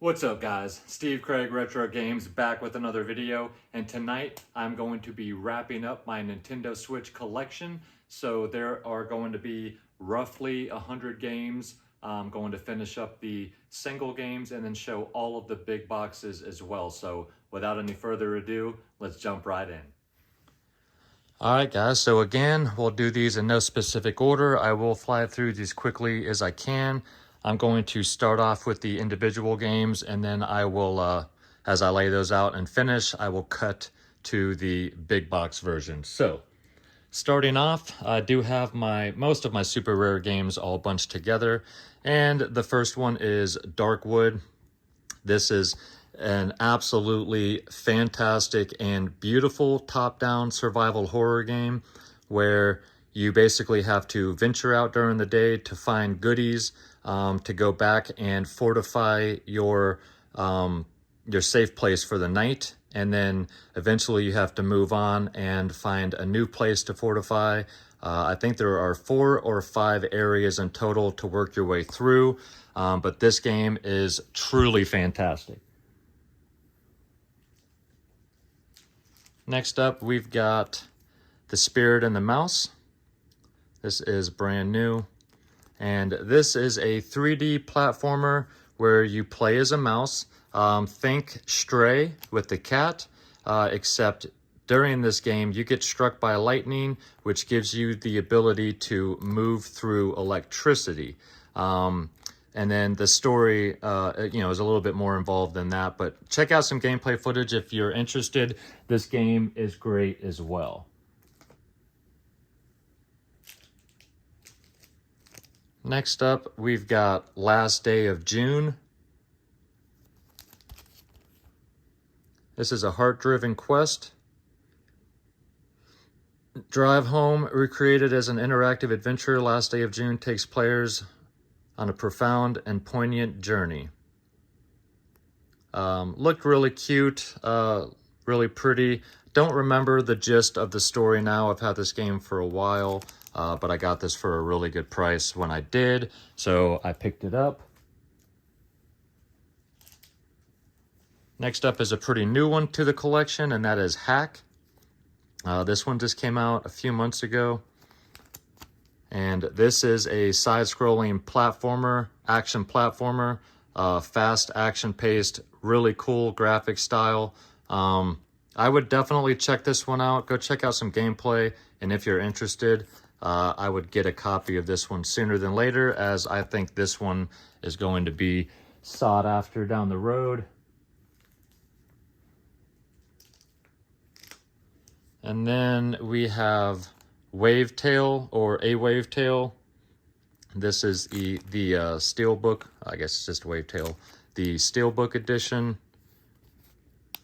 What's up guys, Steve Craig Retro Games back with another video, and tonight I'm going to be wrapping up my Nintendo Switch collection. So there are going to be roughly 100 games. I'm going to finish up the single games and then show all of the big boxes as well. So without any further ado, let's jump right in. Alright guys, so again, we'll do these in no specific order. I will fly through these quickly as I can. I'm going to start off with the individual games, and then I will, as I lay those out and finish, I will cut to the big box version. So, starting off, I do have most of my super rare games all bunched together, and the first one is Darkwood. This is an absolutely fantastic and beautiful top-down survival horror game where you basically have to venture out during the day to find goodies, to go back and fortify your safe place for the night, and then eventually you have to move on and find a new place to fortify. I think there are 4 or 5 areas in total to work your way through, but this game is truly fantastic. Next up, we've got The Spirit and the Mouse. This is brand new. And this is a 3D platformer where you play as a mouse. Think Stray with the cat, except during this game you get struck by lightning, which gives you the ability to move through electricity. And then the story, is a little bit more involved than that. But check out some gameplay footage if you're interested. This game is great as well. Next up, we've got Last Day of June. This is a heart-driven quest. Drive Home, recreated as an interactive adventure, Last Day of June takes players on a profound and poignant journey. Looked really cute, really pretty. Don't remember the gist of the story now. I've had this game for a while. But I got this for a really good price when I did, so I picked it up. Next up is a pretty new one to the collection, and that is Hack. This one just came out a few months ago. And this is a side-scrolling platformer, action platformer, fast, action-paced, really cool graphic style. I would definitely check this one out. Go check out some gameplay, and if you're interested, I would get a copy of this one sooner than later, as I think this one is going to be sought after down the road. And then we have Wavetail, or A Wavetail. This is the Steelbook, I guess it's just Wavetail, the Steelbook edition.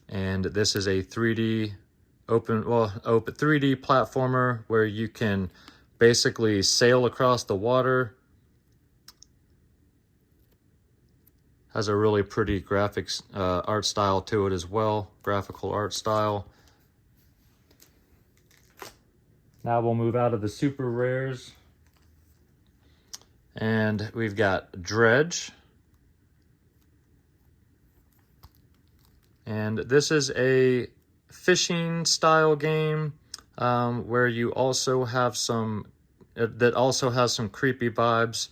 And this is a 3D open 3D platformer where you can basically sail across the water. Has a really pretty graphics art style to it as well, graphical art style. Now we'll move out of the super rares. And we've got Dredge. And this is a fishing style game where you also have some, that also has some creepy vibes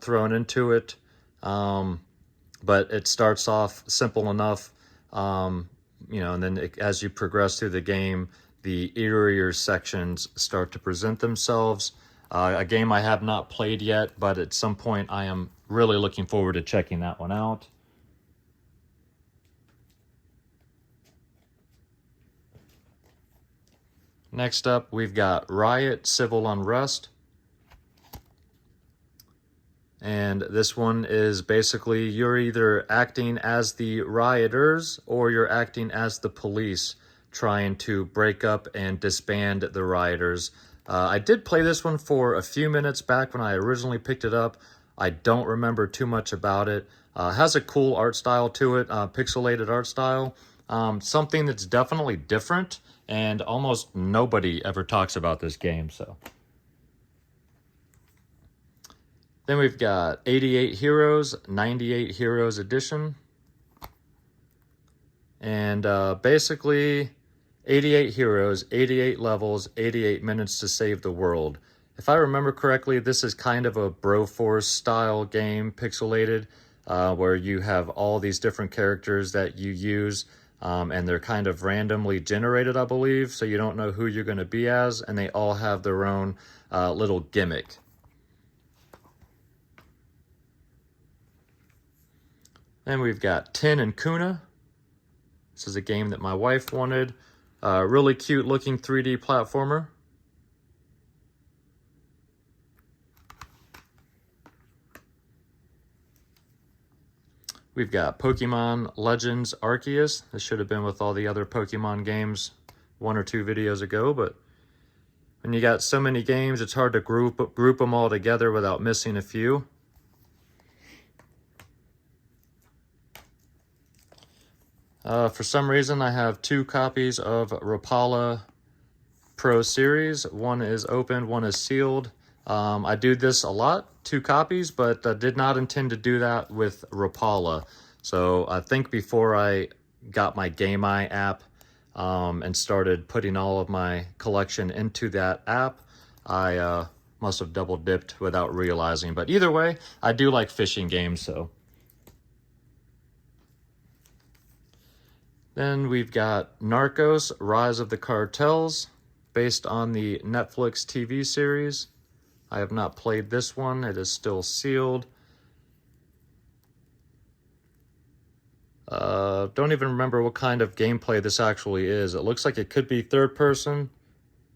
thrown into it. But it starts off simple enough, and then as you progress through the game, the eerier sections start to present themselves. A game I have not played yet, but at some point I am really looking forward to checking that one out. Next up, we've got Riot Civil Unrest. And this one is basically you're either acting as the rioters or you're acting as the police trying to break up and disband the rioters. I did play this one for a few minutes back when I originally picked it up. I don't remember too much about it. Has a cool art style to it, pixelated art style. Something that's definitely different, and almost nobody ever talks about this game, so. Then we've got 88 Heroes, 98 Heroes Edition. And basically 88 heroes, 88 levels, 88 minutes to save the world. If I remember correctly, this is kind of a Broforce style game, pixelated, where you have all these different characters that you use, and they're kind of randomly generated, I believe, so you don't know who you're going to be as, and they all have their own little gimmick. Then we've got Tin and Kuna. This is a game that my wife wanted. Really cute looking 3D platformer. We've got Pokemon Legends Arceus. This should have been with all the other Pokemon games 1 or 2 videos ago, but when you got so many games, it's hard to group them all together without missing a few. For some reason, I have 2 copies of Rapala Pro Series. One is opened, one is sealed. I do this a lot, 2 copies, but did not intend to do that with Rapala. So I think before I got my Game Eye app and started putting all of my collection into that app, I must have double dipped without realizing. But either way, I do like fishing games, so. Then we've got Narcos, Rise of the Cartels, based on the Netflix TV series. I have not played this one. It is still sealed. Don't even remember what kind of gameplay this actually is. It looks like it could be third person,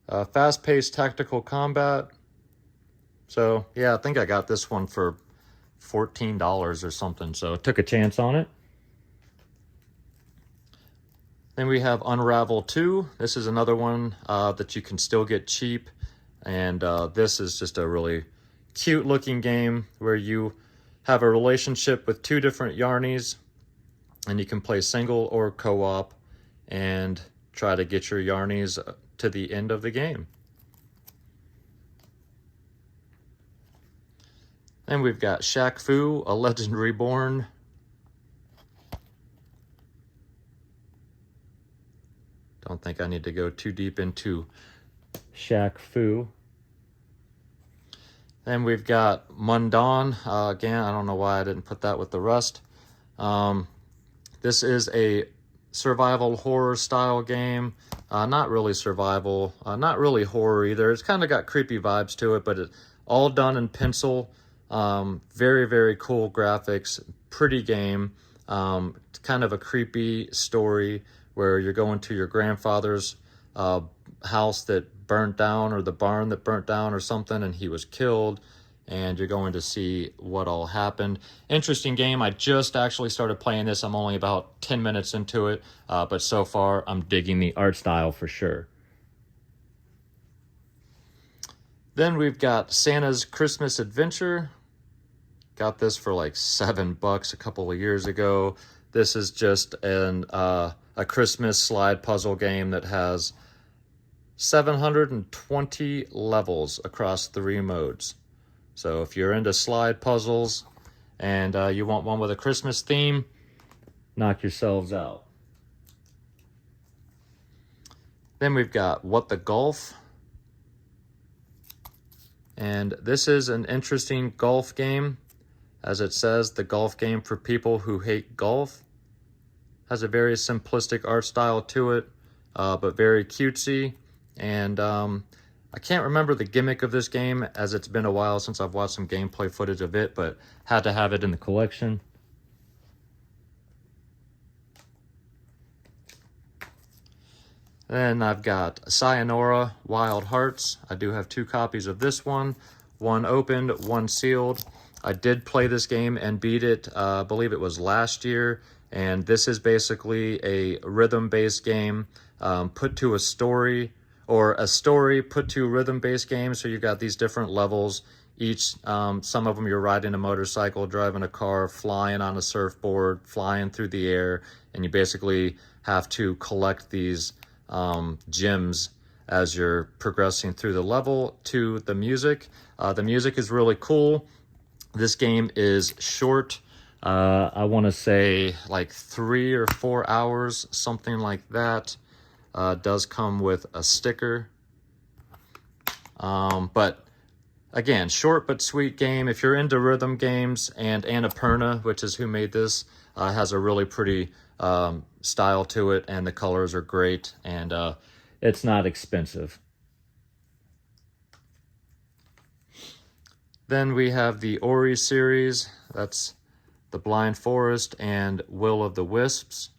fast-paced tactical combat. So yeah, I think I got this one for $14 or something, so I took a chance on it. Then we have Unravel 2. This is another one that you can still get cheap. And this is just a really cute looking game where you have a relationship with 2 different Yarnies, and you can play single or co-op and try to get your Yarnies to the end of the game. Then we've got Shaq Fu, A Legend Reborn. Don't think I need to go too deep into Shaq Fu. Then we've got Mundaun. Again, I don't know why I didn't put that with the rest. This is a survival horror style game. Not really survival, not really horror either. It's kind of got creepy vibes to it, but it's all done in pencil. Very, very cool graphics, pretty game. It's kind of a creepy story where you're going to your grandfather's house that burnt down, or the barn that burnt down or something, and he was killed, and you're going to see what all happened. Interesting game. I just actually started playing this. I'm only about 10 minutes into it, but so far I'm digging the art style for sure. Then we've got Santa's Christmas Adventure. Got this for like $7 a couple of years ago. This is just a Christmas slide puzzle game that has 720 levels across 3 modes. So if you're into slide puzzles and you want one with a Christmas theme, knock yourselves out. Then we've got What the Golf. And this is an interesting golf game. As it says, the golf game for people who hate golf. Has a very simplistic art style to it, but very cutesy. And I can't remember the gimmick of this game, as it's been a while since I've watched some gameplay footage of it, but had to have it in the collection. Then I've got Sayonara Wild Hearts. I do have 2 copies of this one opened, one sealed. I did play this game and beat it, I believe it was last year, and this is basically a rhythm-based game put to a story, or a story put to rhythm-based game. So you've got these different levels. Each, some of them you're riding a motorcycle, driving a car, flying on a surfboard, flying through the air, and you basically have to collect these gems as you're progressing through the level to the music. The music is really cool. This game is short. I want to say like 3 or 4 hours, something like that. Does come with a sticker. But again, short but sweet game. If you're into rhythm games, and Annapurna, which is who made this, has a really pretty style to it, and the colors are great, and it's not expensive. Then we have the Ori series. That's The Blind Forest and Will of the Wisps.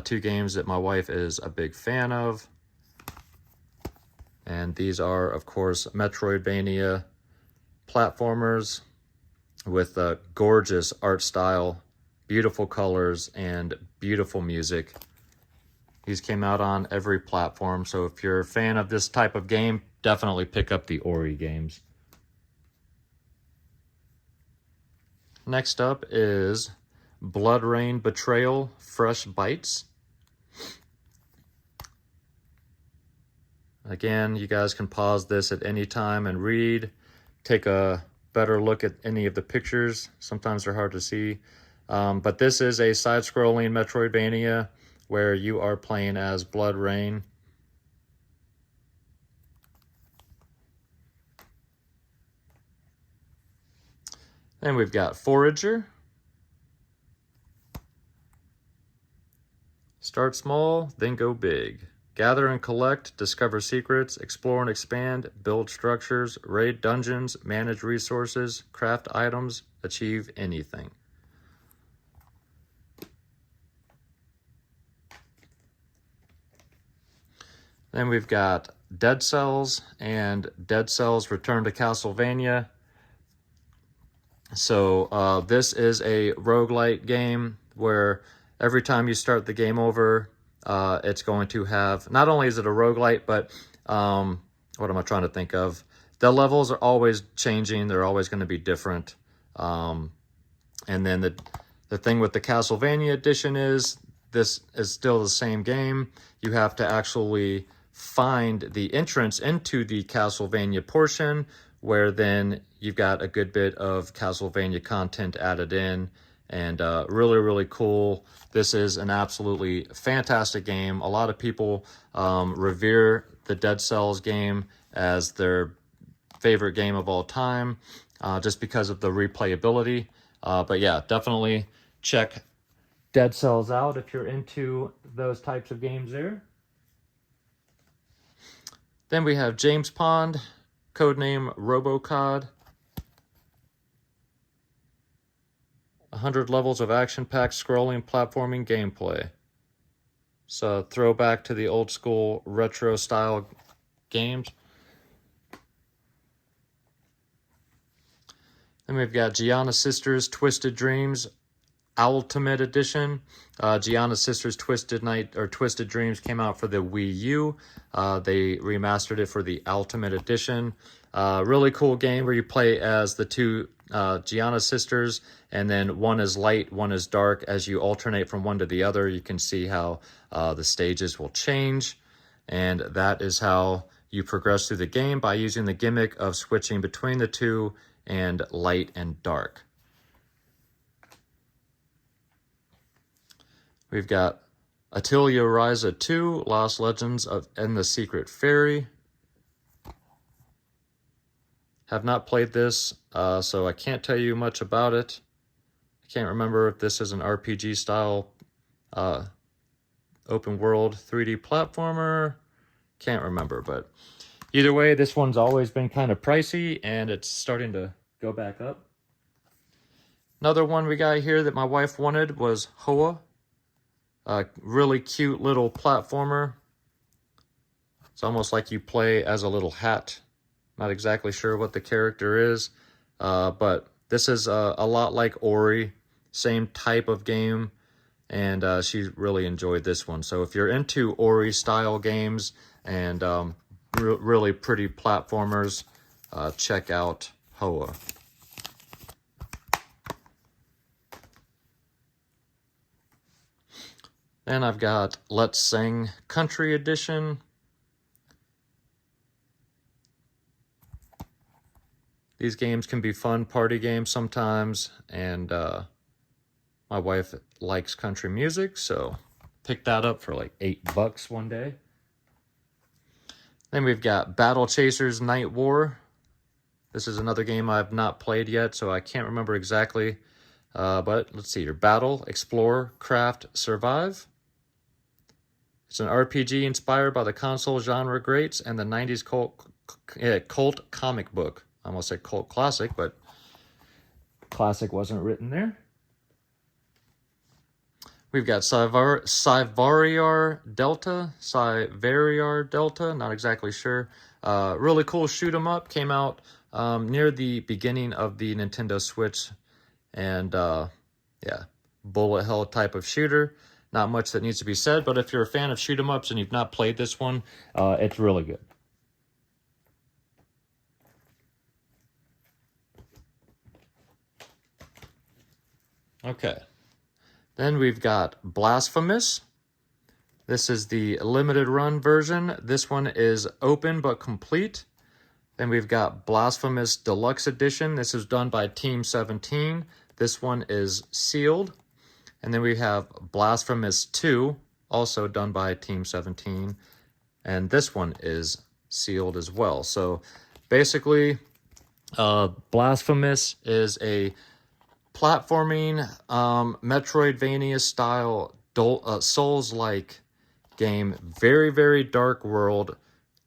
2 games that my wife is a big fan of. And these are, of course, Metroidvania platformers with a gorgeous art style, beautiful colors, and beautiful music. These came out on every platform, so if you're a fan of this type of game, definitely pick up the Ori games. Next up is BloodRayne Betrayal Fresh Bites. Again, you guys can pause this at any time and read. Take a better look at any of the pictures. Sometimes they're hard to see. But this is a side-scrolling Metroidvania where you are playing as BloodRayne. Then we've got Forager. Start small, then go big. Gather and collect, discover secrets, explore and expand, build structures, raid dungeons, manage resources, craft items, achieve anything. Then we've got Dead Cells and Dead Cells Return to Castlevania. So this is a roguelite game where every time you start the game over, it's going to have, not only is it a roguelite, but what am I trying to think of? The levels are always changing. They're always going to be different. And then the thing with the Castlevania edition is this is still the same game. You have to actually find the entrance into the Castlevania portion, where then you've got a good bit of Castlevania content added in, and really, really cool. This is an absolutely fantastic game. A lot of people revere the Dead Cells game as their favorite game of all time, just because of the replayability. But yeah, definitely check Dead Cells out if you're into those types of games there. Then we have James Pond, codename RoboCod. 100 levels of action-packed scrolling platforming gameplay. So throwback to the old school retro style games. Then we've got Giana Sisters Twisted Dreams Ultimate Edition. Giana Sisters Twisted Dreams came out for the Wii U. They remastered it for the Ultimate Edition. Really cool game where you play as the two Giana sisters, and then one is light, one is dark. As you alternate from one to the other, you can see how the stages will change, and that is how you progress through the game, by using the gimmick of switching between the two and light and dark. We've got Atelier Ryza 2, Lost Legends of and the Secret Fairy. Have not played this, so I can't tell you much about it. I can't remember if this is an RPG style open world 3D platformer. Can't remember, but either way, this one's always been kind of pricey, and it's starting to go back up. Another one we got here that my wife wanted was Hoa. A really cute little platformer. It's almost like you play as a little hat. Not exactly sure what the character is, but this is a lot like Ori, same type of game, and she really enjoyed this one. So if you're into Ori style games and really pretty platformers, check out Hoa. Then I've got Let's Sing Country Edition. These games can be fun party games sometimes, and My wife likes country music, so picked that up for like $8 one day. Then we've got Battle Chasers Night War. This is another game I've not played yet, so I can't remember exactly. But let's see here. Battle, Explore, Craft, Survive. It's an RPG inspired by the console genre greats and the 90s cult comic book. I almost said cult classic, but classic wasn't written there. We've got Cyvariar Delta, not exactly sure. Really cool shoot 'em up, came out near the beginning of the Nintendo Switch, and yeah, bullet hell type of shooter. Not much that needs to be said, but if you're a fan of shoot 'em ups and you've not played this one, it's really good. Okay. Then we've got Blasphemous. This is the limited run version. This one is open but complete. Then we've got Blasphemous Deluxe Edition. This is done by Team 17. This one is sealed. And then we have Blasphemous 2, also done by Team 17. And this one is sealed as well. So basically, Blasphemous is a platforming, Metroidvania style, Souls-like game. Very, very dark world,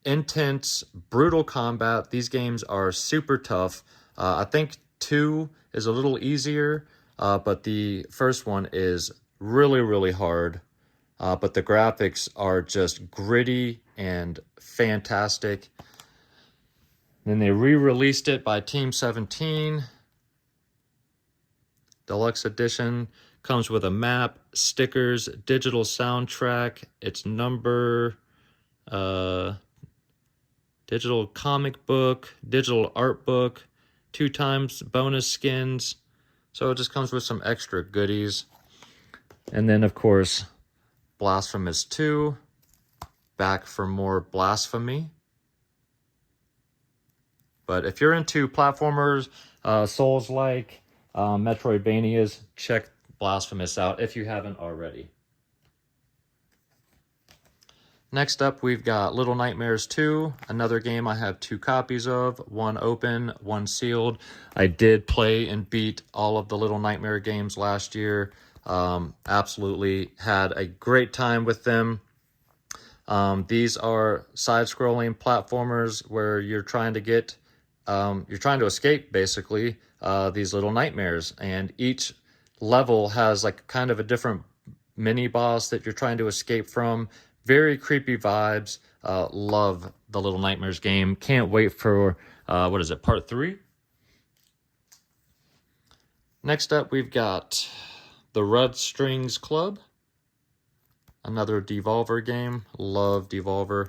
intense, brutal combat. These games are super tough. I think 2 is a little easier, but the first one is really, really hard. But the graphics are just gritty and fantastic. Then they re-released it by Team 17. Deluxe Edition comes with a map, stickers, digital soundtrack, its number, digital comic book, digital art book, 2 times bonus skins. So it just comes with some extra goodies. And then, of course, Blasphemous 2, back for more blasphemy. But if you're into platformers, Souls-like, Metroidvanias, check Blasphemous out if you haven't already. Next up, we've got Little Nightmares 2, another game I have 2 copies of, one open, one sealed. I did play and beat all of the Little Nightmare games last year. Absolutely had a great time with them. These are side-scrolling platformers where you're trying to escape, basically, these little nightmares, and each level has like kind of a different mini boss that you're trying to escape from. Very creepy vibes. Love the Little Nightmares game. Can't wait for what is it, part 3? Next up, we've got the Red Strings Club, another Devolver game. Love Devolver.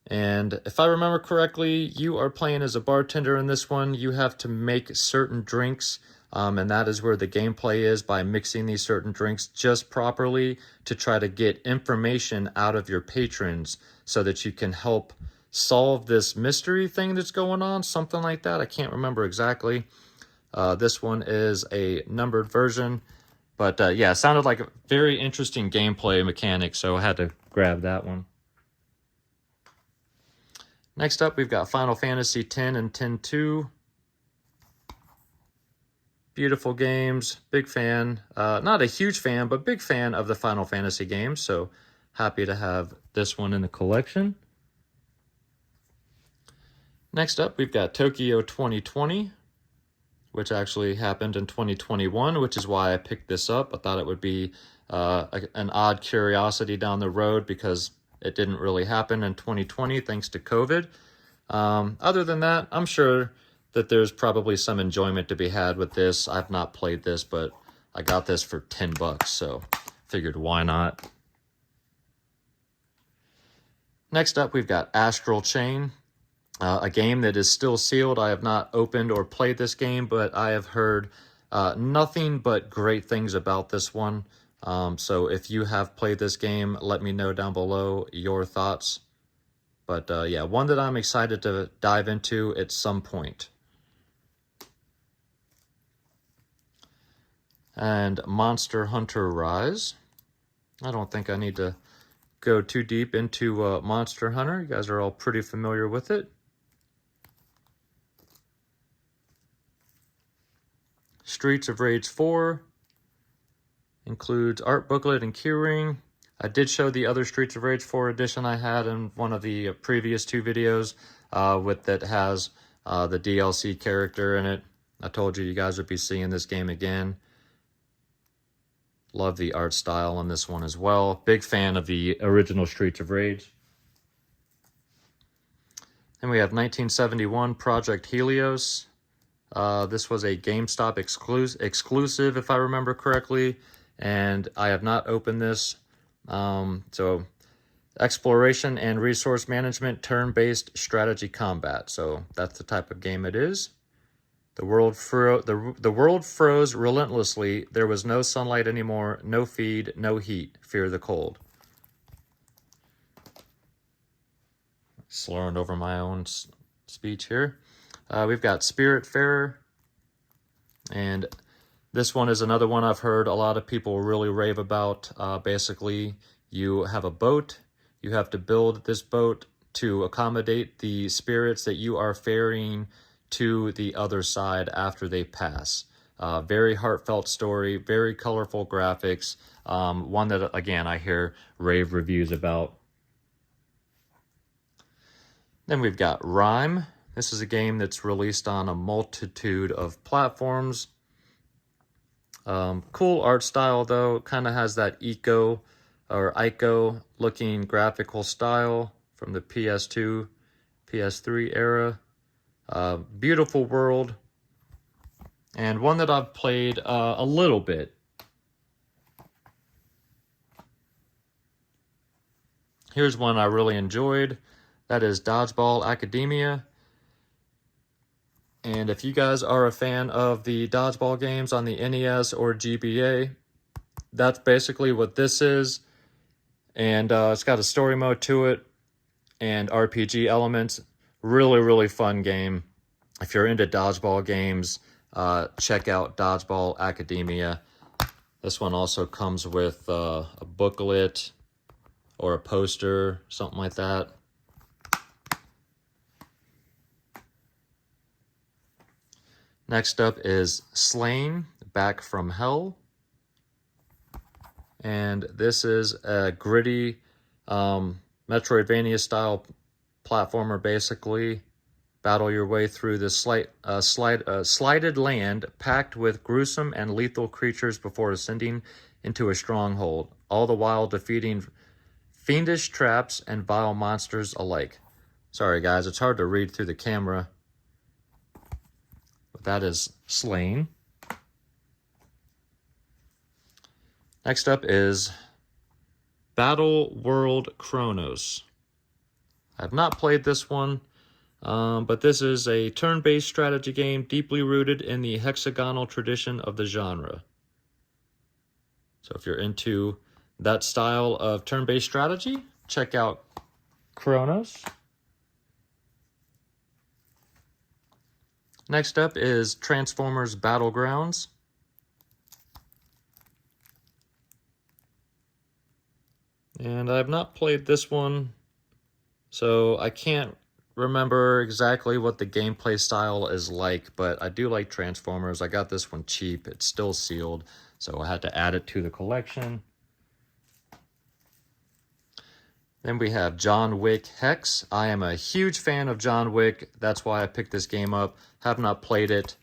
And if I remember correctly, you are playing as a bartender in this one. You have to make certain drinks, and that is where the gameplay is, by mixing these certain drinks just properly to try to get information out of your patrons so that you can help solve this mystery thing that's going on, something like that. I can't remember exactly. This one is a numbered version, but yeah, it sounded like a very interesting gameplay mechanic, so I had to grab that one. Next up, we've got Final Fantasy X and X-2. Beautiful games, big fan. Not a huge fan, but big fan of the Final Fantasy games, so happy to have this one in the collection. Next up, we've got Tokyo 2020, which actually happened in 2021, which is why I picked this up. I thought it would be an odd curiosity down the road because it didn't really happen in 2020 thanks to COVID. Other than that, I'm sure that there's probably some enjoyment to be had with this. I've not played this, but I got this for $10, so figured why not. Next up, we've got Astral Chain, a game that is still sealed. I have not opened or played this game, but I have heard nothing but great things about this one. So if you have played this game, let me know down below your thoughts. But yeah, one that I'm excited to dive into at some point. and Monster Hunter Rise. I don't think I need to go too deep into Monster Hunter. You guys are all pretty familiar with it. Streets of Rage 4 includes art booklet and keyring. I did show the other Streets of Rage 4 edition I had in one of the previous two videos that has the DLC character in it. I told you guys would be seeing this game again. Love the art style on this one as well. Big fan of the original Streets of Rage. Then we have 1971 Project Helios. This was a GameStop exclusive, if I remember correctly, and I have not opened this. So, exploration and resource management, turn-based strategy combat. So that's the type of game it is. The world froze relentlessly. There was no sunlight anymore, no feed, no heat. Fear the cold. Slurring over my own speech here. We've got Spiritfarer, and this one is another one I've heard a lot of people really rave about. Basically, you have a boat. You have to build this boat to accommodate the spirits that you are ferrying to the other side after they pass. Very heartfelt story, very colorful graphics. One that, again, I hear rave reviews about. Then we've got Rime. This is a game that's released on a multitude of platforms. Cool art style, though. Kind of has that Ico looking graphical style from the PS2, PS3 era. Beautiful world, and one that I've played a little bit. Here's one I really enjoyed. That is Dodgeball Academia. And if you guys are a fan of the dodgeball games on the NES or GBA, that's basically what this is. And it's got a story mode to it and RPG elements. Really, really fun game. If you're into dodgeball games, check out Dodgeball Academia. This one also comes with a booklet or a poster, something like that. Next up is Slain, Back from Hell. And this is a gritty Metroidvania style platformer, basically. Battle your way through this slighted land packed with gruesome and lethal creatures before ascending into a stronghold, all the while defeating fiendish traps and vile monsters alike. Sorry guys, it's hard to read through the camera. But that is Slain. Next up is Battle World Chronos. I have not played this one, but this is a turn-based strategy game deeply rooted in the hexagonal tradition of the genre. So if you're into that style of turn-based strategy, check out Chronos. Next up is Transformers Battlegrounds. And I have not played this one, so I can't remember exactly what the gameplay style is like, but I do like Transformers. I got this one cheap. It's still sealed, so I had to add it to the collection. Then we have John Wick Hex. I am a huge fan of John Wick. That's why I picked this game up. Have not played it.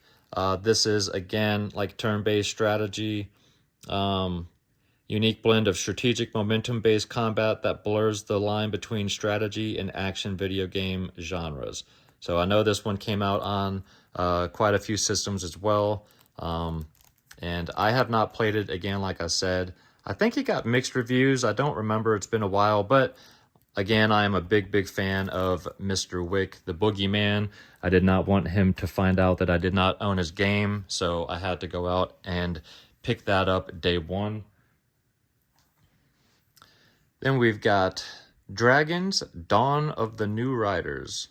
This is, again, like turn-based strategy. Unique blend of strategic momentum-based combat that blurs the line between strategy and action video game genres. So I know this one came out on quite a few systems as well. And I have not played it, again, like I said. I think it got mixed reviews. I don't remember. It's been a while. But again, I am a big fan of Mr. Wick, the Boogeyman. I did not want him to find out that I did not own his game. So I had to go out and pick that up day one. Then we've got Dragons, Dawn of the New Riders.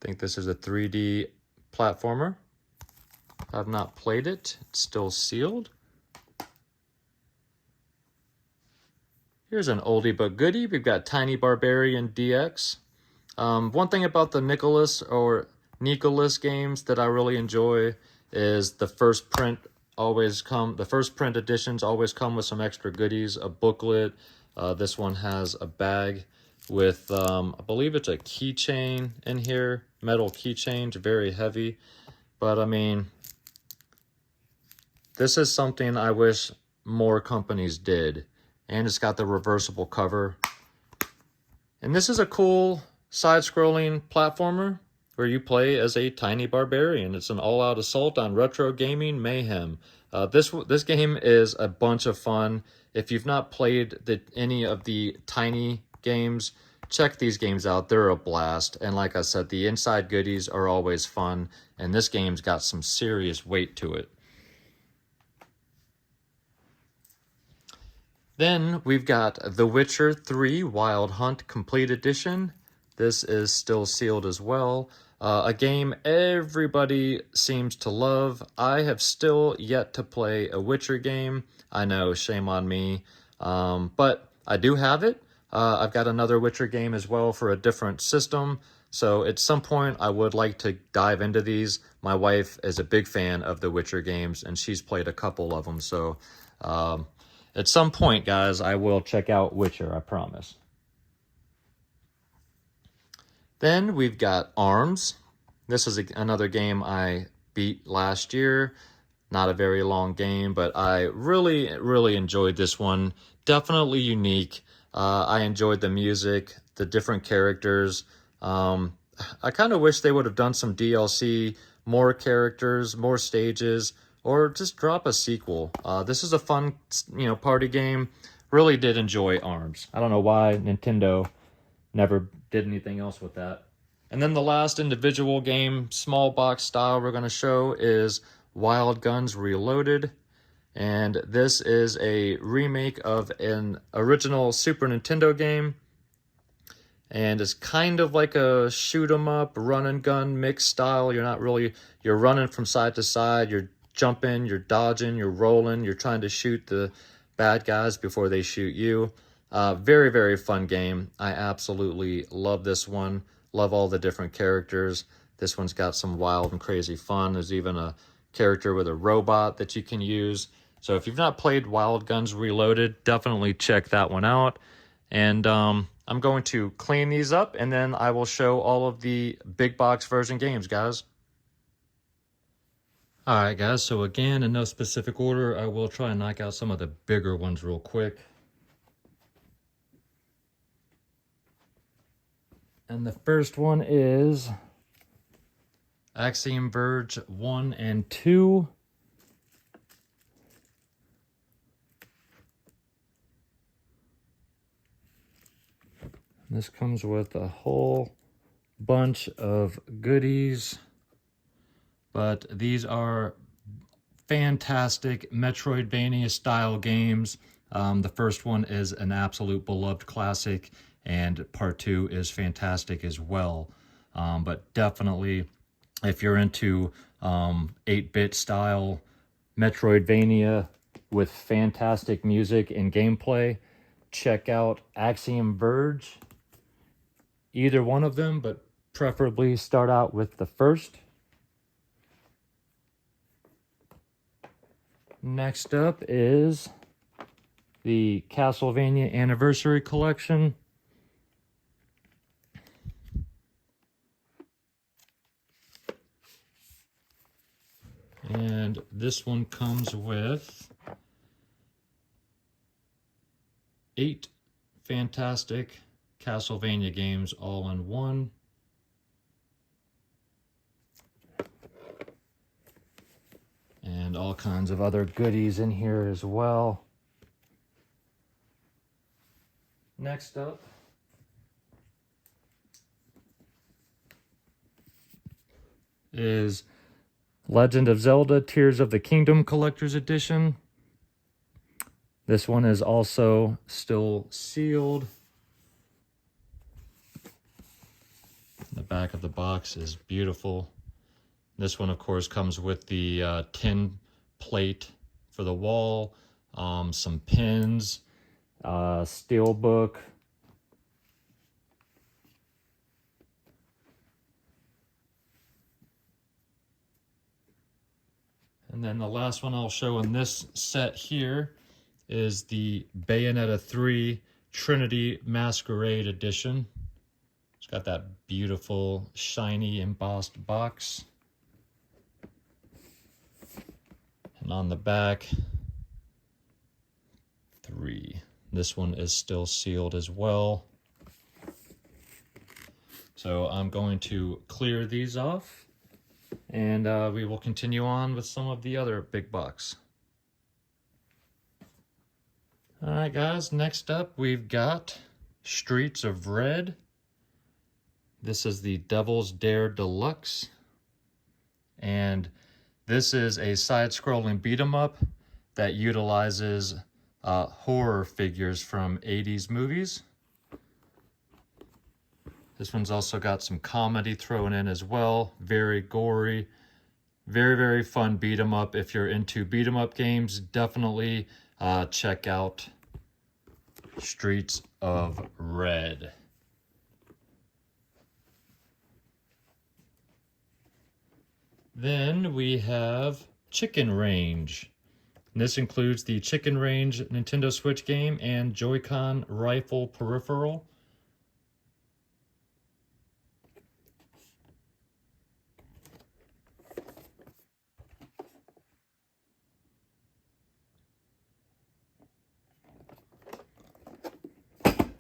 think this is a 3D platformer. I've not played it. It's still sealed. Here's an oldie but goodie. We've got Tiny Barbarian DX. One thing about the Nicalis games that I really enjoy is the first print editions always come with some extra goodies, a booklet. This one has a bag with, I believe it's a keychain in here, metal keychain, very heavy. But I mean, this is something I wish more companies did. And it's got the reversible cover. And this is a cool side-scrolling platformer where you play as a tiny barbarian. It's an all-out assault on retro gaming mayhem. This game is a bunch of fun. If you've not played any of the tiny games, check these games out. They're a blast. And like I said, the inside goodies are always fun. And this game's got some serious weight to it. Then we've got The Witcher 3 Wild Hunt Complete Edition. This is still sealed as well. A game everybody seems to love. I have still yet to play a Witcher game. I know, shame on me. But I do have it. I've got another Witcher game as well for a different system. So at some point I would like to dive into these. My wife is a big fan of the Witcher games and she's played a couple of them. So at some point, guys, I will check out Witcher, I promise. Then we've got ARMS. This is another game I beat last year. Not a very long game, but I really enjoyed this one. Definitely unique. I enjoyed the music, the different characters. I kind of wish they would have done some DLC, more characters, more stages, or just drop a sequel. This is a fun, party game. Really did enjoy ARMS. I don't know why Nintendo never did anything else with that. And then the last individual game, small box style, we're going to show is Wild Guns Reloaded. And this is a remake of an original Super Nintendo game. And it's kind of like a shoot 'em up, run and gun mix style. You're running from side to side, you're jumping, you're dodging, you're rolling, you're trying to shoot the bad guys before they shoot you. Very fun game. I absolutely love this one. Love all the different characters. This one's got some wild and crazy fun. There's even a character with a robot that you can use. So if you've not played Wild Guns Reloaded, definitely check that one out. And I'm going to clean these up and then I will show all of the big box version games, guys. Alright guys, so again, in no specific order, I will try and knock out some of the bigger ones real quick. And the first one is Axiom Verge 1 and 2. This comes with a whole bunch of goodies. But these are fantastic Metroidvania style games. The first one is an absolute beloved classic, and part 2 is fantastic as well. But definitely, if you're into 8-bit style Metroidvania with fantastic music and gameplay, check out Axiom Verge. Either one of them, but preferably start out with the first. Next up is the Castlevania Anniversary Collection. And this one comes with 8 fantastic Castlevania games all in one. And all kinds of other goodies in here as well. Next up is Legend of Zelda Tears of the Kingdom Collector's Edition. This one is also still sealed. The The back of the box is beautiful. This one, of course, comes with the tin plate for the wall, some pins, steel book. And then the last one I'll show in this set here is the Bayonetta 3 Trinity Masquerade Edition. It's got that beautiful, shiny, embossed box. And on the back, 3. This one is still sealed as well. So I'm going to clear these off, and we will continue on with some of the other big box. All right, guys, next up we've got Streets of Red. This is the Devil's Dare Deluxe. And this is a side-scrolling beat-em-up that utilizes horror figures from 80s movies. This one's also got some comedy thrown in as well. Very gory. Very, very fun beat-em-up. If you're into beat-em-up games, definitely check out Streets of Red. Then we have Chicken Range. And this includes the Chicken Range Nintendo Switch game and Joy-Con rifle peripheral.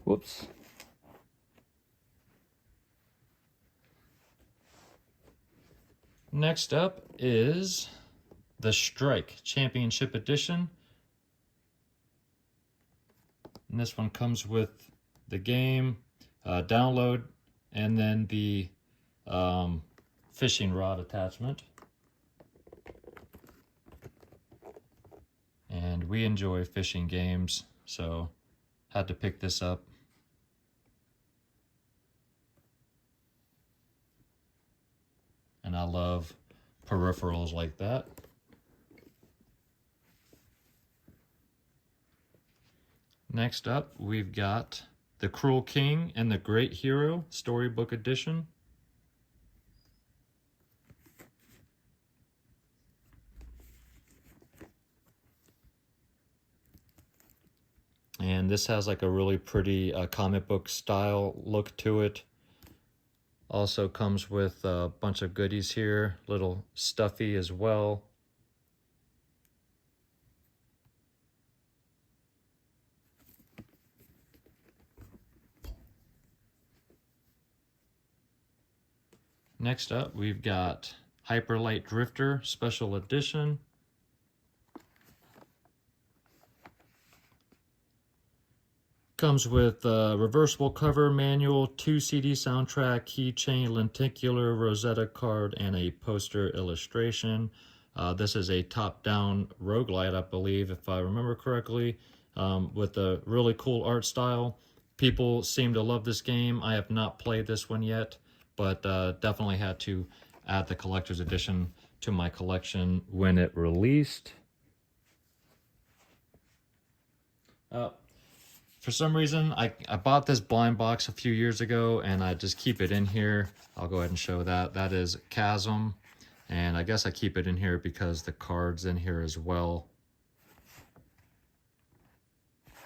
Whoops. Next up is the Strike Championship Edition. And this one comes with the game, download, and then the fishing rod attachment. And we enjoy fishing games, so had to pick this up. And I love peripherals like that. Next up, we've got The Cruel King and the Great Hero Storybook Edition. And this has like a really pretty comic book style look to it. Also comes with a bunch of goodies here, little stuffy as well. Next up, we've got Hyper Light Drifter Special Edition. Comes with a reversible cover, manual, 2 CD soundtrack, keychain, lenticular, Rosetta card, and a poster illustration. This is a top-down roguelite, I believe, if I remember correctly, with a really cool art style. People seem to love this game. I have not played this one yet, but definitely had to add the collector's edition to my collection when it released. For some reason, I bought this blind box a few years ago, and I just keep it in here. I'll go ahead and show that. That is Chasm, and I guess I keep it in here because the card's in here as well.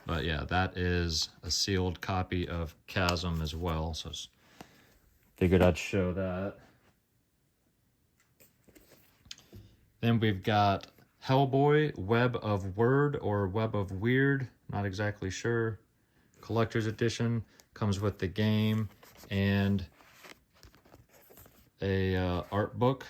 But yeah, that is a sealed copy of Chasm as well, so figured I'd show that. Then we've got Hellboy, Web of Word or Web of Weird, not exactly sure. Collector's edition, comes with the game and a art book.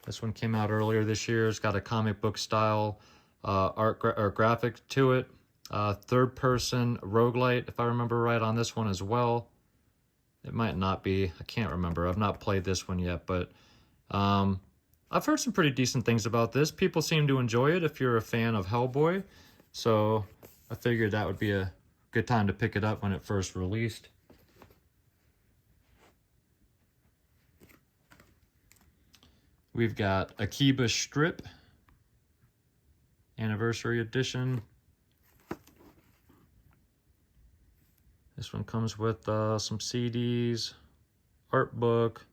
This one came out earlier this year. It's got a comic book style art or graphic to it. Third person roguelite, if I remember right, on this one as well. It might not be, I can't remember. I've not played this one yet, but I've heard some pretty decent things about this. People seem to enjoy it if you're a fan of Hellboy. So I figured that would be a good time to pick it up when it first released. We've got Akiba Strip, Anniversary Edition. This one comes with some CDs, art book,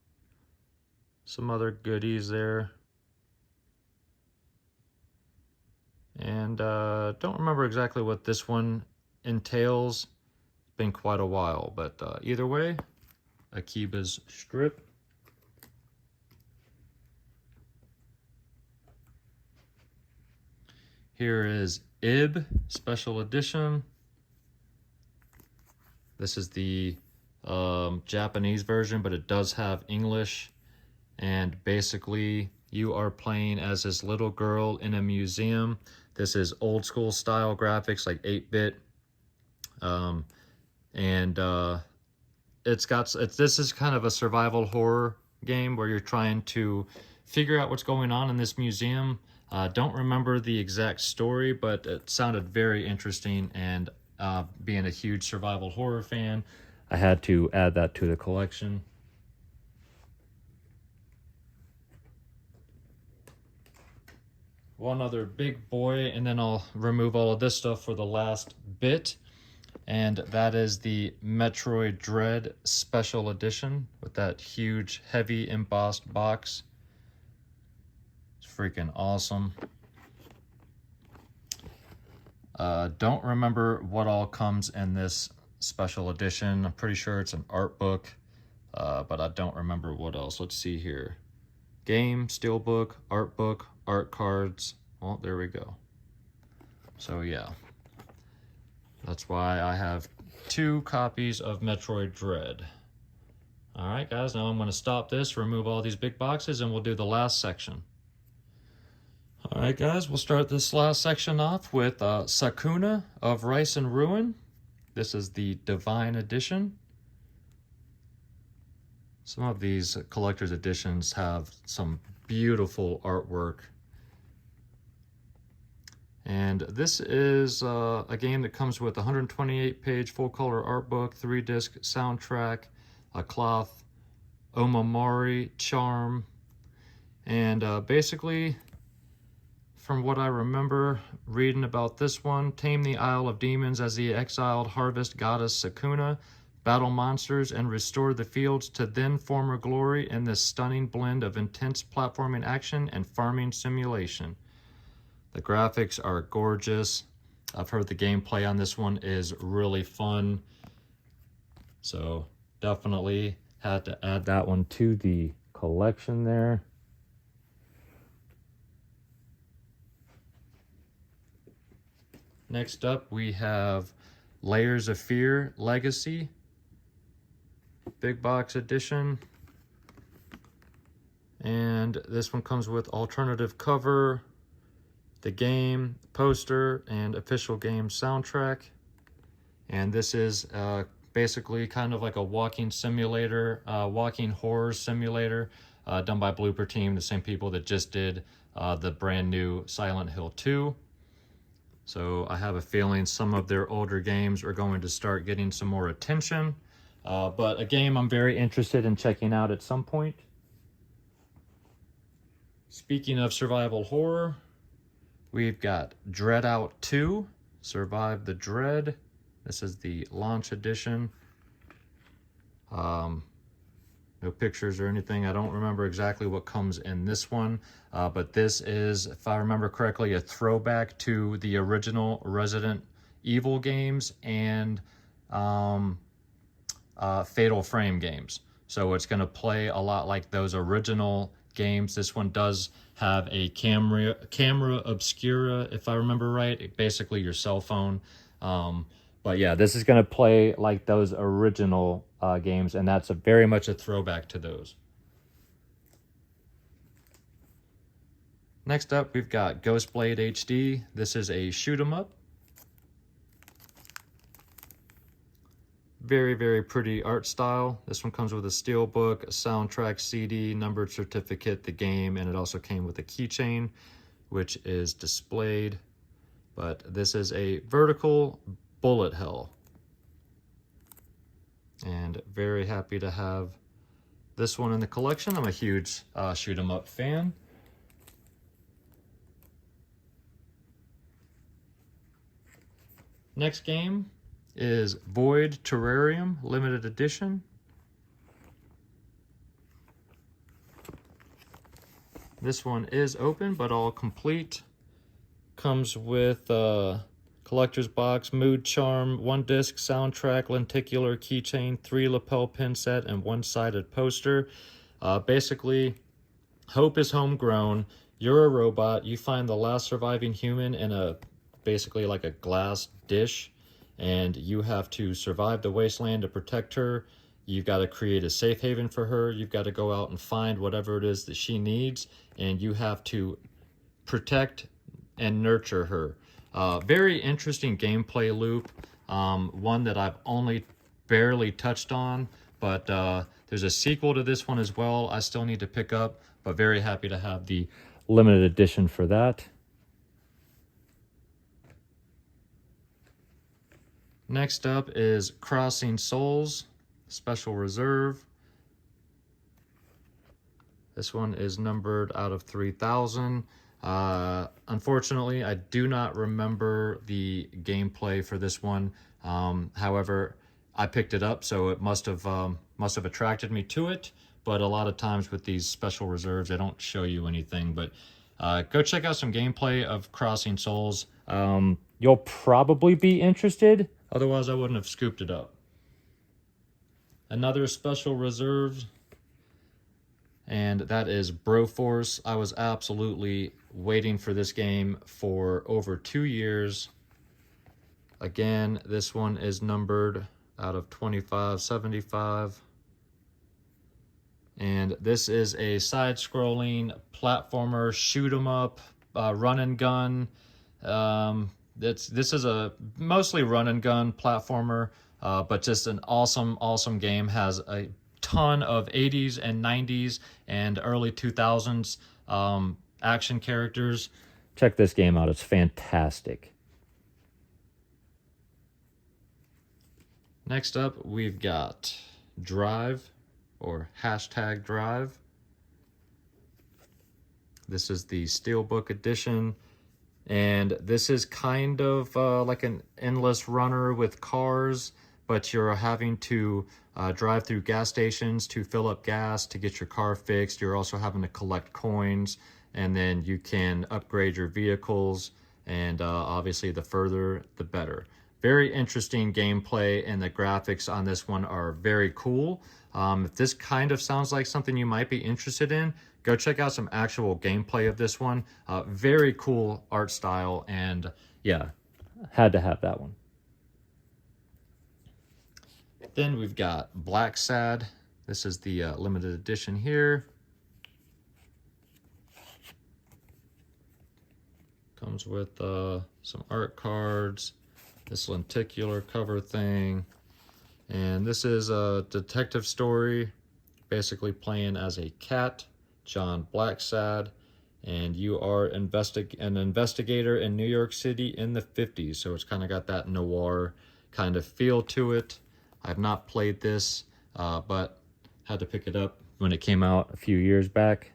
some other goodies there. And don't remember exactly what this one entails. It's been quite a while, but either way, Akiba's Strip. Here is Ib Special Edition. This is the Japanese version, but it does have English. And basically, you are playing as this little girl in a museum. This is old school style graphics, like 8-bit. This is kind of a survival horror game where you're trying to figure out what's going on in this museum. Don't remember the exact story, but it sounded very interesting, and being a huge survival horror fan, I had to add that to the collection. One other big boy, and then I'll remove all of this stuff for the last bit, and that is the Metroid Dread Special Edition with that huge, heavy embossed box. It's freaking awesome. Don't remember what all comes in this special edition. I'm pretty sure it's an art book, but I don't remember what else. Let's see here. Game, steelbook, art book, art cards. Well, there we go. So yeah, that's why I have 2 copies of Metroid Dread. All right, guys, now I'm going to stop this, remove all these big boxes, and we'll do the last section. All right, guys, we'll start this last section off with Sakuna of Rice and Ruin. This is the Divine Edition. Some of these collector's editions have some beautiful artwork. And this is a game that comes with a 128-page full-color art book, 3-disc soundtrack, a cloth, Omamori charm, and basically, from what I remember reading about this one, tame the Isle of Demons as the exiled harvest goddess Sakuna, battle monsters, and restore the fields to then former glory in this stunning blend of intense platforming action and farming simulation. The graphics are gorgeous. I've heard the gameplay on this one is really fun. So definitely had to add that one to the collection there. Next up, we have Layers of Fear Legacy, big box edition. And this one comes with alternative cover, the game, poster, and official game soundtrack. And this is basically kind of like a walking simulator, walking horror simulator, done by Blooper Team, the same people that just did the brand new Silent Hill 2. So I have a feeling some of their older games are going to start getting some more attention. But a game I'm very interested in checking out at some point. Speaking of survival horror, we've got Dread Out 2, Survive the Dread. This is the launch edition. No pictures or anything. I don't remember exactly what comes in this one, but this is, if I remember correctly, a throwback to the original Resident Evil games and Fatal Frame games. So it's going to play a lot like those original games. This one does have a camera obscura, if I remember right, basically your cell phone. But yeah, this is going to play like those original games, and that's very much a throwback to those. Next up, we've got Ghostblade HD. This is a shoot 'em up. Very, very pretty art style. This one comes with a steelbook, a soundtrack, CD, numbered certificate, the game, and it also came with a keychain, which is displayed. But this is a vertical bullet hell. And very happy to have this one in the collection. I'm a huge shoot 'em up fan. Next game is Void Terrarium Limited Edition. This one is open, but all complete. Comes with collector's box, mood charm, 1 disc, soundtrack, lenticular keychain, 3 lapel pin set, and 1-sided poster. Basically, Hope is homegrown. You're a robot. You find the last surviving human in a basically like a glass dish, and you have to survive the wasteland to protect her. You've got to create a safe haven for her. You've got to go out and find whatever it is that she needs, and you have to protect and nurture her. Very interesting gameplay loop, one that I've only barely touched on, but there's a sequel to this one as well I still need to pick up, but very happy to have the limited edition for that. Next up is Crossing Souls Special Reserve. This one is numbered out of 3,000. Unfortunately, I do not remember the gameplay for this one. However, I picked it up, so it must have attracted me to it. But a lot of times with these special reserves, they don't show you anything. But go check out some gameplay of Crossing Souls. You'll probably be interested. Otherwise, I wouldn't have scooped it up. Another special reserve, and that is Broforce. I was absolutely waiting for this game for over 2 years. Again, this one is numbered out of 2575. And this is a side-scrolling platformer, shoot 'em up, run and gun. This is a mostly run and gun platformer, but just an awesome game. Has a ton of 80s and 90s and early 2000s action characters. Check this game out. It's fantastic. Next up, we've got Drive, or hashtag Drive. This is the Steelbook edition. And this is kind of like an endless runner with cars, but you're having to drive through gas stations to fill up gas to get your car fixed. You're also having to collect coins, and then you can upgrade your vehicles, and obviously the further, the better. Very interesting gameplay, and the graphics on this one are very cool. If this kind of sounds like something you might be interested in, go check out some actual gameplay of this one. Very cool art style, and yeah, had to have that one. Then we've got Blacksad. This is the limited edition here. Comes with some art cards, this lenticular cover thing, and this is a detective story, basically playing as a cat, John Blacksad, and you are an investigator in New York City in the 50s, so it's kind of got that noir kind of feel to it. I've not played this, but had to pick it up when it came out a few years back.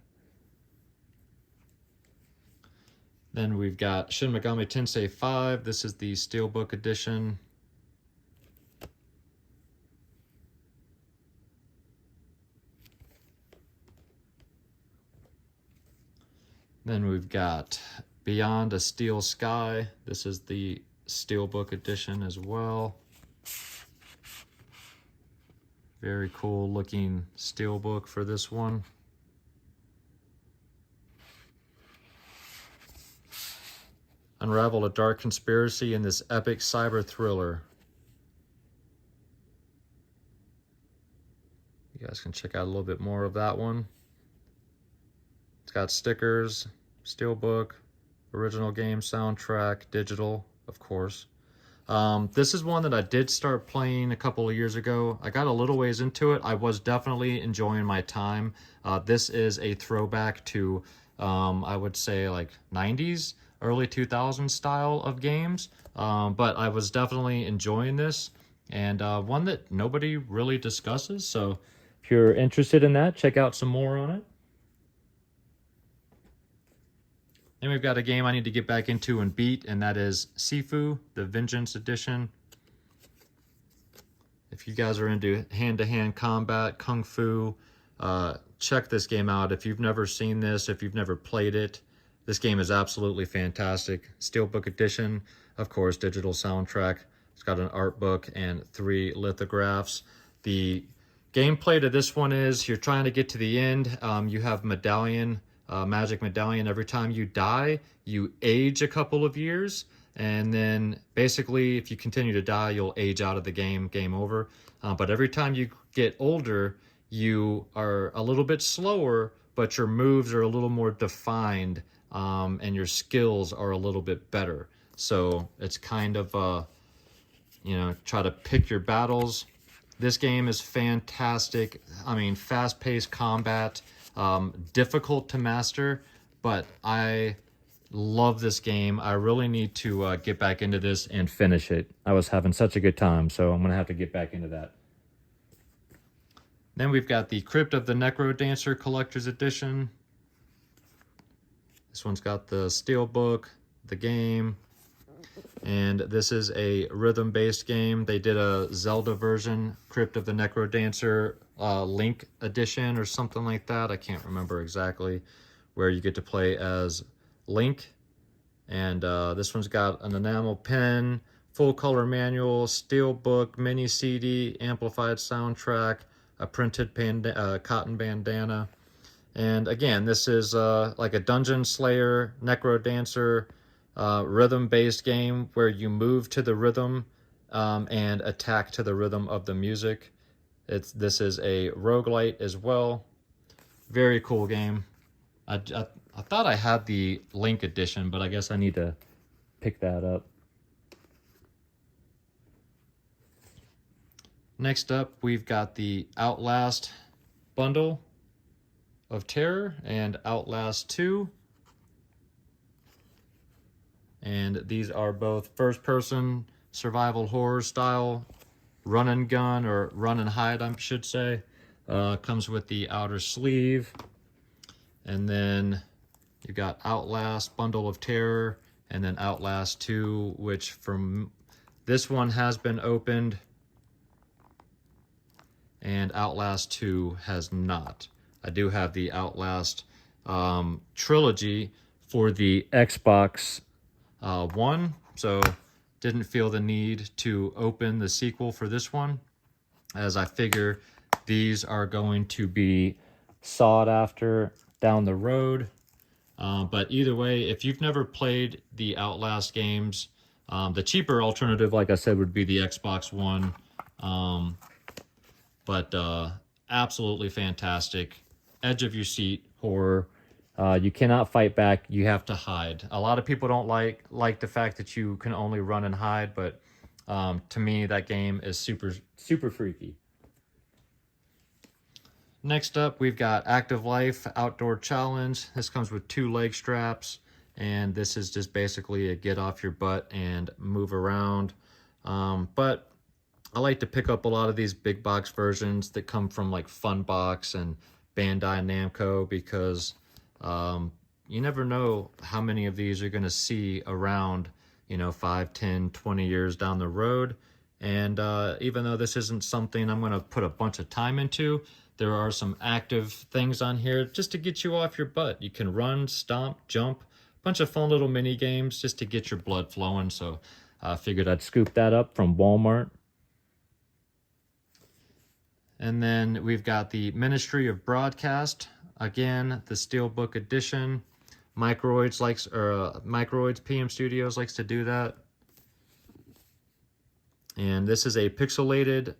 Then we've got Shin Megami Tensei 5. This is the Steelbook edition. Then we've got Beyond a Steel Sky. This is the Steelbook edition as well. Very cool looking steelbook for this one. Unravel a dark conspiracy in this epic cyber thriller. You guys can check out a little bit more of that one. It's got stickers, steelbook, original game soundtrack, digital, of course. This is one that I did start playing a couple of years ago. I got a little ways into it. I was definitely enjoying my time. This is a throwback to, I would say, like 90s, early 2000s style of games. But I was definitely enjoying this, and one that nobody really discusses. So if if you're interested in that, check out some more on it. Then we've got a game I need to get back into and beat, and that is Sifu, the Vengeance Edition. If you guys are into hand-to-hand combat, kung fu, check this game out. If you've never seen this, if you've never played it, this game is absolutely fantastic. Steelbook Edition, of course, digital soundtrack. It's got an art book and 3 lithographs. The gameplay to this one is you're trying to get to the end. You have medallion, magic medallion. Every time you die, you age a couple of years. And then basically, if you continue to die, you'll age out of the game, game over. But every time you get older, you are a little bit slower, but your moves are a little more defined, and your skills are a little bit better. So it's kind of, you know, try to pick your battles. This game is fantastic. I mean, fast-paced combat, difficult to master, but I love this game. I really need to get back into this and finish it. I was having such a good time, so I'm going to have to get back into that. Then we've got the Crypt of the Necrodancer Collector's Edition. This one's got the steelbook, the game, and this is a rhythm-based game. They did a Zelda version, Crypt of the Necrodancer Link Edition or something like that. I can't remember exactly, where you get to play as Link. And this one's got an enamel pen, full color manual, steelbook, mini CD, amplified soundtrack, a printed cotton bandana. And again, this is like a Dungeon Slayer, Necrodancer, rhythm-based game where you move to the rhythm and attack to the rhythm of the music. This is a roguelite as well. Very cool game. I thought I had the Link edition, but I guess I need to pick that up. Next up, we've got the Outlast Bundle of Terror and Outlast 2. And these are both first-person survival horror style, run and gun, or run and hide, I should say. Comes with the outer sleeve. And then you've got Outlast Bundle of Terror, and then Outlast 2, which from this one has been opened, and Outlast 2 has not. I do have the Outlast trilogy for the Xbox One, so didn't feel the need to open the sequel for this one, as I figure these are going to be sought after down the road. But either way, if you've never played the Outlast games, the cheaper alternative, like I said, would be the Xbox One. But absolutely fantastic. Edge of your seat horror. You cannot fight back. You have to hide. A lot of people don't like the fact that you can only run and hide, but to me, that game is super freaky. Next up, we've got Active Life Outdoor Challenge. This comes with 2 leg straps, and this is just basically a get off your butt and move around. But I like to pick up a lot of these big box versions that come from like Funbox and Bandai Namco, because you never know how many of these you're going to see around, 5, 10, 20 years down the road. And even though this isn't something I'm going to put a bunch of time into, there are some active things on here just to get you off your butt. You can run, stomp, jump, a bunch of fun little mini games just to get your blood flowing. So I figured I'd scoop that up from Walmart. And then we've got the Ministry of Broadcast. Again, the Steelbook Edition. Microids PM Studios likes to do that. And this is a pixelated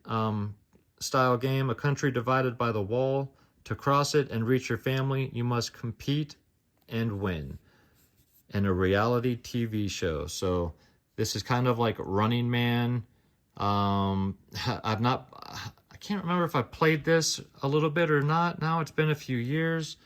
style game. A country divided by the wall. To cross it and reach your family, you must compete and win. And a reality TV show. So this is kind of like Running Man. I can't remember if I played this a little bit or not. Now it's been a few years.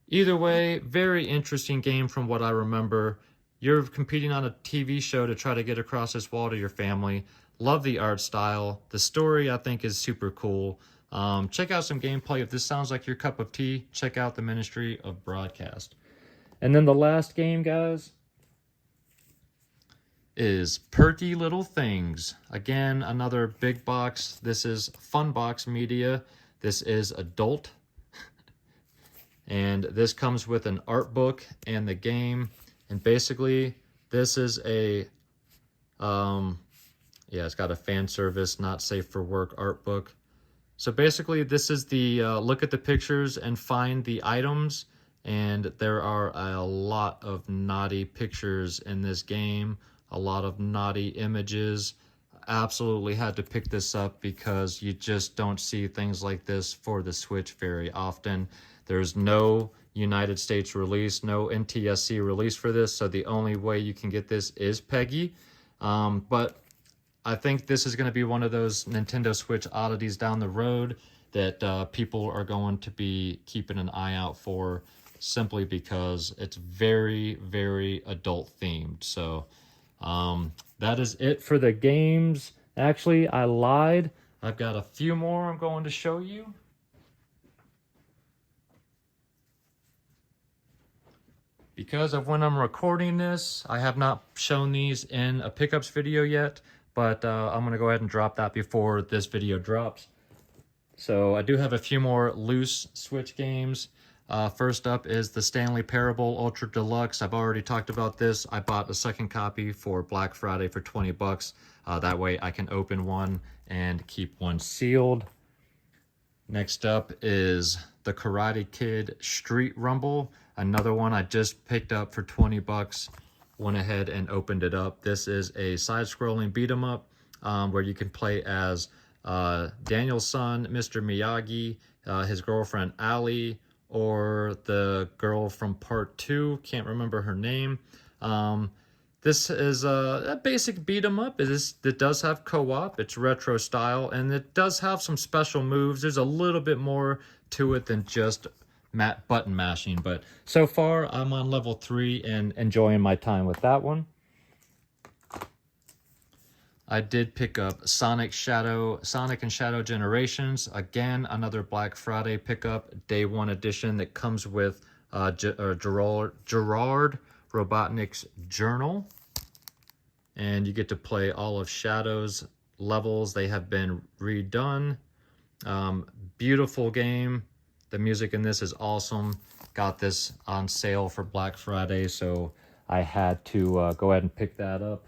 Either way, very interesting game from what I remember. You're competing on a TV show to try to get across this wall to your family. Love the art style. The story, I think, is super cool. Check out some gameplay. If this sounds like your cup of tea, check out the Ministry of Broadcast. And then the last game, guys, is Perky Little Things. Again, another big box. This is Funbox Media. This is adult. And this comes with an art book and the game. And basically, this is a, it's got a fan service, not safe for work art book. So basically, this is the look at the pictures and find the items. And there are a lot of naughty pictures in this game. A lot of naughty images. Absolutely had to pick this up because you just don't see things like this for the Switch very often. There's no United States release, no NTSC release for this, so the only way you can get this is PEGI. But I think this is going to be one of those Nintendo Switch oddities down the road that people are going to be keeping an eye out for, simply because it's very, very adult themed. So that is it for the games. Actually, I lied. I've got a few more I'm going to show you. Because of when I'm recording this, I have not shown these in a pickups video yet, but I'm going to go ahead and drop that before this video drops. So I do have a few more loose Switch games. First up is the Stanley Parable Ultra Deluxe. I've already talked about this. I bought a second copy for Black Friday for 20 bucks. That way I can open one and keep one sealed. Next up is the Karate Kid Street Rumble. Another one I just picked up for 20 bucks. Went ahead and opened it up. This is a side-scrolling beat-em-up where you can play as Daniel's son, Mr. Miyagi, his girlfriend, Allie, or the girl from part 2, can't remember her name. This is a basic beat 'em up. It does have co-op, it's retro style, and it does have some special moves. There's a little bit more to it than just button mashing, but so far I'm on level 3 and enjoying my time with that one. I did pick up Sonic and Shadow Generations. Again, another Black Friday pickup, Day 1 edition that comes with Gerard Robotnik's journal. And you get to play all of Shadow's levels. They have been redone. Beautiful game. The music in this is awesome. Got this on sale for Black Friday, so I had to go ahead and pick that up.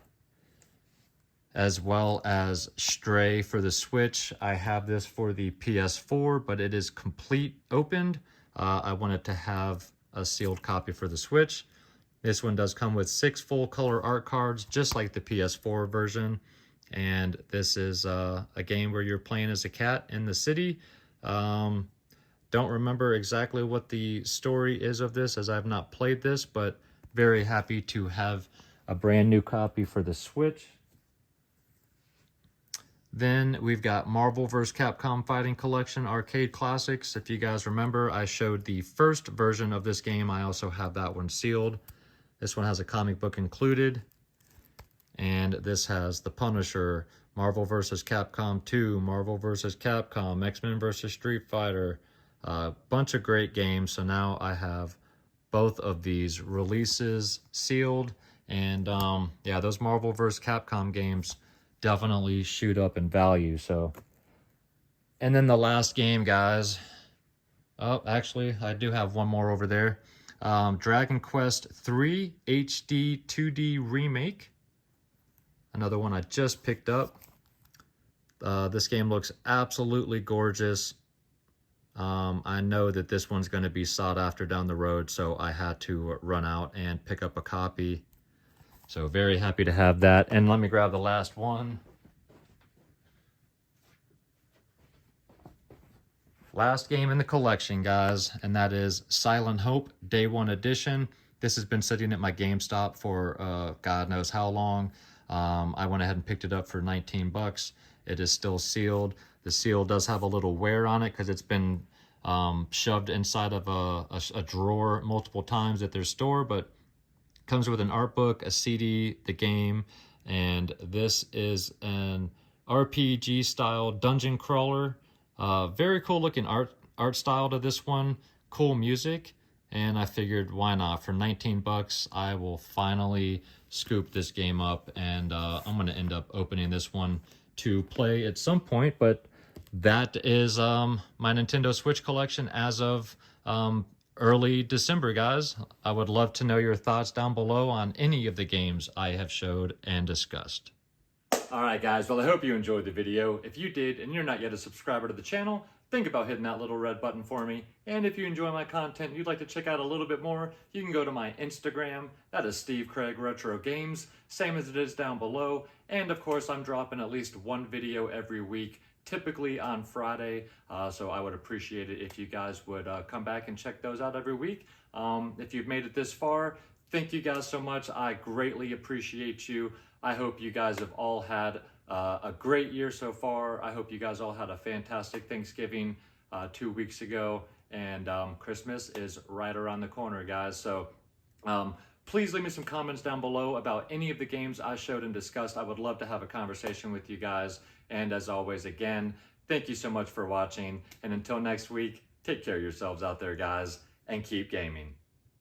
As well as Stray for the Switch. I have this for the PS4, but it is complete opened. I wanted to have a sealed copy for the Switch. This one does come with 6 full color art cards, just like the PS4 version. And this is a game where you're playing as a cat in the city. Don't remember exactly what the story is of this, as I have not played this, but very happy to have a brand new copy for the Switch. Then we've got Marvel vs. Capcom Fighting Collection Arcade Classics. If you guys remember, I showed the first version of this game. I also have that one sealed. This one has a comic book included. And this has The Punisher, Marvel vs. Capcom 2, Marvel vs. Capcom, X-Men vs. Street Fighter. A bunch of great games. So now I have both of these releases sealed. And yeah, those Marvel vs. Capcom games definitely shoot up in value. So, and then the last game, guys. Oh, actually, I do have one more over there. Dragon Quest III HD 2D Remake. Another one I just picked up. This game looks absolutely gorgeous. I know that this one's going to be sought after down the road, so I had to run out and pick up a copy. So very happy to have that. And let me grab the last one. Last game in the collection, guys, and that is Silent Hope Day 1 Edition. This has been sitting at my GameStop for God knows how long. I went ahead and picked it up for 19 bucks. It is still sealed. The seal does have a little wear on it because it's been shoved inside of a drawer multiple times at their store, but comes with an art book, a CD, the game, and this is an RPG style dungeon crawler. Very cool looking art style to this one, cool music, and I figured why not? For 19 bucks, I will finally scoop this game up, and I'm gonna end up opening this one to play at some point. But that is my Nintendo Switch collection as of early December, guys. I would love to know your thoughts down below on any of the games I have showed and discussed. Alright guys, well I hope you enjoyed the video. If you did and you're not yet a subscriber to the channel, think about hitting that little red button for me. And if you enjoy my content and you'd like to check out a little bit more, you can go to my Instagram. That is Steve Craig Retro Games, same as it is down below. And of course I'm dropping at least one video every week, typically on Friday, so I would appreciate it if you guys would come back and check those out every week. If you've made it this far, thank you guys so much. I greatly appreciate you. I hope you guys have all had a great year so far. I hope you guys all had a fantastic Thanksgiving 2 weeks ago, and Christmas is right around the corner, guys. So please leave me some comments down below about any of the games I showed and discussed. I would love to have a conversation with you guys. And as always, again, thank you so much for watching. And until next week, take care of yourselves out there, guys, and keep gaming.